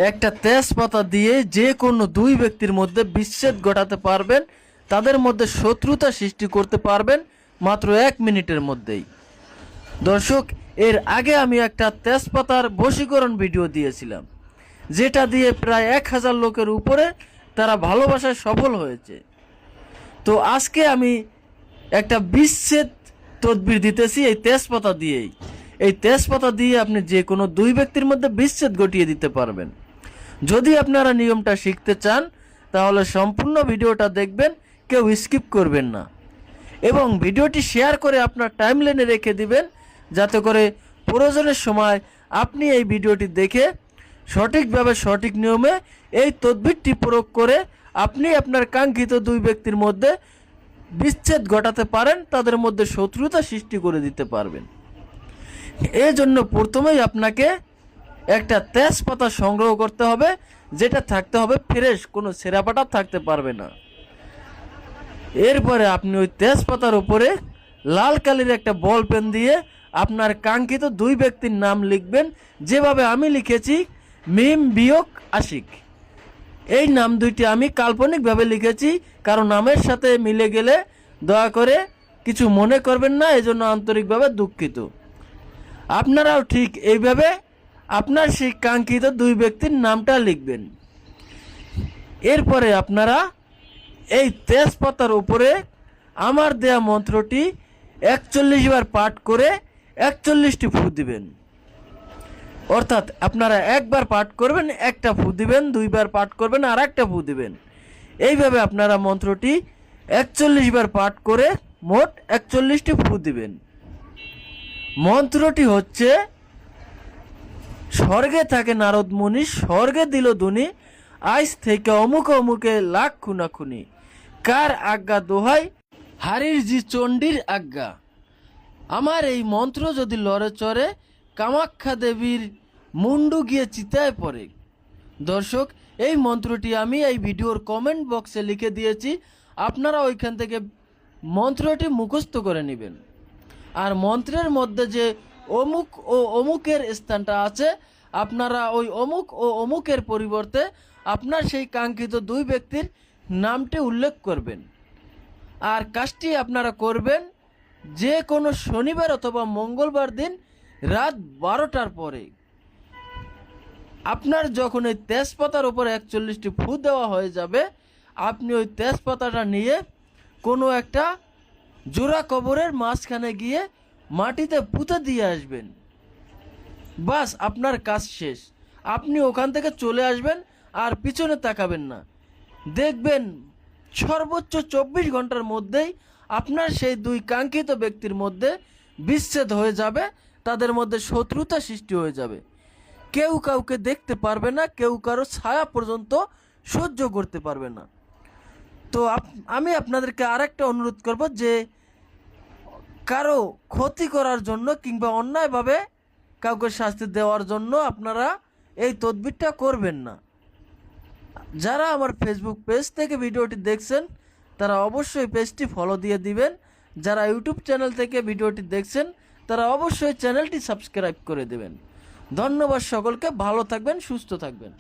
একটা তেজপাতা দিয়ে যে কোনো দুই ব্যক্তির মধ্যে বিচ্ছেদ ঘটাতে পারবেন, তাদের মধ্যে শত্রুতা সৃষ্টি করতে পারবেন মাত্র 1 মিনিটের মধ্যেই। দর্শক, এর আগে আমি একটা তেজপাতার বশীকরণ ভিডিও দিয়েছিলাম, যেটা দিয়ে প্রায় 1000 লোকের উপরে তারা ভালোবাসায় সফল হয়েছে। তো আজকে আমি একটা বিচ্ছেদ তদবির দিতেছি এই তেজপাতা দিয়েই। এই তেজপাতা দিয়ে আপনি যে কোনো দুই ব্যক্তির মধ্যে বিচ্ছেদ ঘটিয়ে দিতে পারবেন। যদি আপনারা নিয়মটা শিখতে চান তাহলে সম্পূর্ণ ভিডিওটা দেখবেন, কেউ স্কিপ করবেন না, এবং ভিডিওটি শেয়ার করে আপনার টাইমলাইনে রেখে দিবেন, যাতে করে প্রয়োজনের সময় আপনি এই ভিডিওটি দেখে সঠিকভাবে সঠিক নিয়মে এই তদবিরটি প্রয়োগ করে আপনি আপনার কাঙ্ক্ষিত দুই ব্যক্তির মধ্যে বিচ্ছেদ ঘটাতে পারেন, তাদের মধ্যে শত্রুতা সৃষ্টি করে দিতে পারবেন। এই জন্য প্রথমেই আপনাকে একটা তেজপাতা সংগ্রহ করতে হবে, যেটা থাকতে হবে ফ্রেশ, কোনো ছেঁড়াপাটা থাকতে পারবে না। এরপরে আপনি ওই তেজপাতার উপরে লাল কালির একটা বল পেন দিয়ে আপনার কাঙ্ক্ষিত দুই ব্যক্তির নাম লিখবেন, যেভাবে আমি লিখেছি মিম বিয়োগ আশিক। এই নাম দুইটি আমি কাল্পনিকভাবে লিখেছি, কারণ নামের সাথে মিলে গেলে দয়া করে কিছু মনে করবেন না, এজন্য আন্তরিকভাবে দুঃখিত। আপনারাও ঠিক এইভাবে আপনার সেই কাঙ্ক্ষিত দুই ব্যক্তির নামটা লিখবেন। এরপরে আপনারা এই তেজপাতার উপরে আমার দেয়া মন্ত্রটি 41 বার পাঠ করে 41টি ফু দিবেন। অর্থাৎ আপনারা একবার পাঠ করবেন, একটা ফু দিবেন, দুইবার পাঠ করবেন, আর একটা ফু দিবেন। এইভাবে আপনারা মন্ত্রটি 41 বার পাঠ করে মোট 41টি ফু দিবেন। মন্ত্রটি হচ্ছে, স্বর্গে থাকে নারদ মুনি, স্বর্গে দিল দুনি, আজ থেকে অমুক অমুকে লাখ খুনাখুনি, কার আজ্ঞা দোহাই, হারির জি চণ্ডীর আজ্ঞা। আমার এই মন্ত্র যদি লড়ে চড়ে, কামাখ্যা দেবীর মুন্ডু গিয়ে চিতায় পড়ে। দর্শক, এই মন্ত্রটি আমি এই ভিডিওর কমেন্ট বক্সে লিখে দিয়েছি, আপনারা ওইখান থেকে মন্ত্রটি মুখস্থ করে নেবেন। আর মন্ত্রের মধ্যে যে অমুক ও অমুকের স্থানটা আছে, আপনারা ওই অমুক ও অমুকের পরিবর্তে আপনার সেই কাঙ্ক্ষিত দুই ব্যক্তির নামটি উল্লেখ করবেন। আর কাজটি আপনারা করবেন যে কোনো শনিবার অথবা মঙ্গলবার দিন রাত 12টার পরে। আপনার যখন এই তেজপাতার উপরে 41টি ফু দেওয়া হয়ে যাবে, আপনি ওই তেজপাতাটা নিয়ে কোনো একটা জোড়া কবরের মাঝখানে গিয়ে মাটিতে পুঁতে দিয়ে আসবেন। বাস, আপনার কাজ শেষ। আপনি ওখান থেকে চলে আসবেন আর পিছনে তাকাবেন না। দেখবেন সর্বোচ্চ 24 ঘন্টার মধ্যেই আপনার সেই দুই কাঙ্ক্ষিত ব্যক্তির মধ্যে বিচ্ছেদ হয়ে যাবে, তাদের মধ্যে শত্রুতা সৃষ্টি হয়ে যাবে। কেউ কাউকে দেখতে পারবে না, কেউ কারো ছায়া পর্যন্ত সহ্য করতে পারবে না। তো আমি আপনাদেরকে আরেকটা অনুরোধ করব যে কারো ক্ষতি করার জন্য কিংবা অন্যায়ভাবে কাউকে শাস্তি দেওয়ার জন্য আপনারা এই তদবিরটা করবেন না। যারা আমার ফেসবুক পেজ থেকে ভিডিওটি দেখছেন তারা অবশ্যই পেজটি ফলো দিয়ে দিবেন। যারা ইউটিউব চ্যানেল থেকে ভিডিওটি দেখছেন তারা অবশ্যই চ্যানেলটি সাবস্ক্রাইব করে দেবেন। ধন্যবাদ সকলকে, ভালো থাকবেন, সুস্থ থাকবেন।